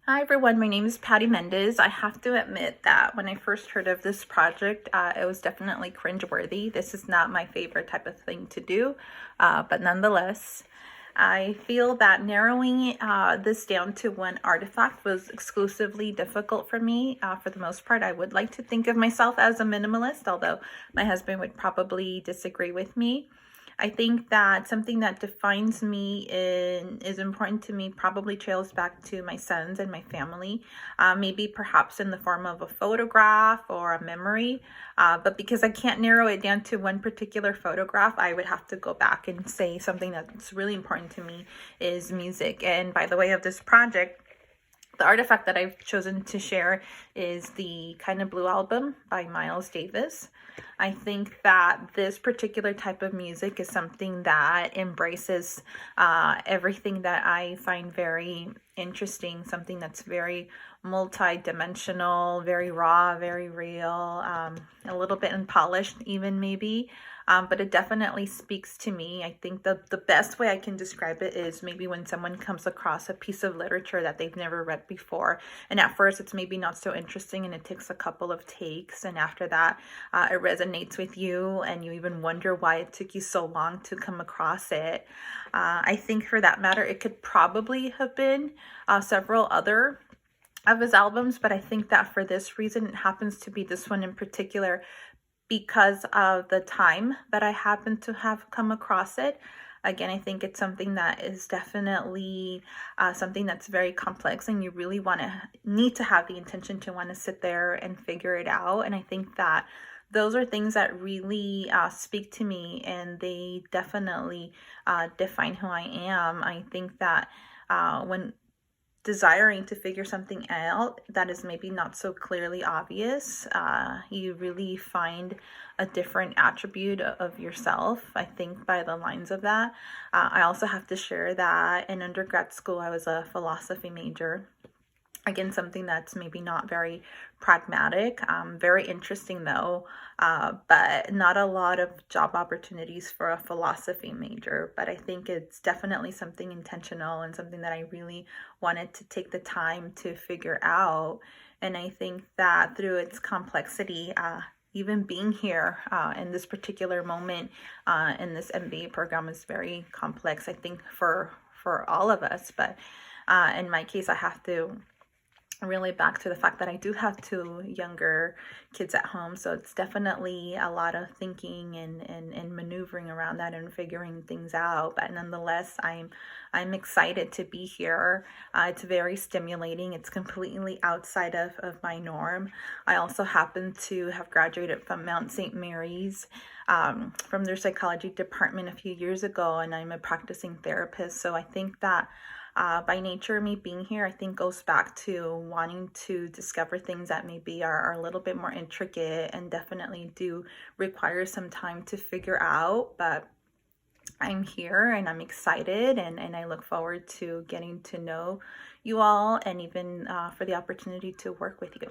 Hi everyone, my name is Patty Mendez. I have to admit that when I first heard of this project, it was definitely cringeworthy. This is not my favorite type of thing to do, but nonetheless, I feel that narrowing this down to one artifact was exclusively difficult for me. For the most part, I would like to think of myself as a minimalist, although my husband would probably disagree with me. I think that something that defines me and is important to me probably trails back to my sons and my family, maybe perhaps in the form of a photograph or a memory. But because I can't narrow it down to one particular photograph, I would have to go back and say something that's really important to me is music. And by the way of this project, the artifact that I've chosen to share is the Kind of Blue album by Miles Davis. I think that this particular type of music is something that embraces everything that I find very interesting, something that's very multi-dimensional, very raw, very real, a little bit unpolished even maybe. But it definitely speaks to me. I think the best way I can describe it is maybe when someone comes across a piece of literature that they've never read before. And at first it's maybe not so interesting and it takes a couple of takes. And after that, it resonates with you and you even wonder why it took you so long to come across it. I think for that matter, it could probably have been several other of his albums, but I think that for this reason, it happens to be this one in particular because of the time that I happen to have come across it. Again, I think it's something that is definitely something that's very complex and you really need to have the intention to want to sit there and figure it out. And I think that those are things that really speak to me and they definitely define who I am. I think that when desiring to figure something out that is maybe not so clearly obvious, you really find a different attribute of yourself, I think, by the lines of that. I also have to share that in undergrad school, I was a philosophy major. Again, something that's maybe not very pragmatic, very interesting though, but not a lot of job opportunities for a philosophy major. But I think it's definitely something intentional and something that I really wanted to take the time to figure out. And I think that through its complexity, even being here in this particular moment in this MBA program is very complex, I think, for all of us. But in my case, I have to really back to the fact that I do have two younger kids at home, so it's definitely a lot of thinking and maneuvering around that and figuring things out. But nonetheless, I'm excited to be here. It's very stimulating. It's completely outside of my norm. I also happen to have graduated from Mount St. Mary's from their psychology department a few years ago, and I'm a practicing therapist. So I think that by nature, me being here, I think goes back to wanting to discover things that maybe are a little bit more intricate and definitely do require some time to figure out. But I'm here and I'm excited and I look forward to getting to know you all and even for the opportunity to work with you.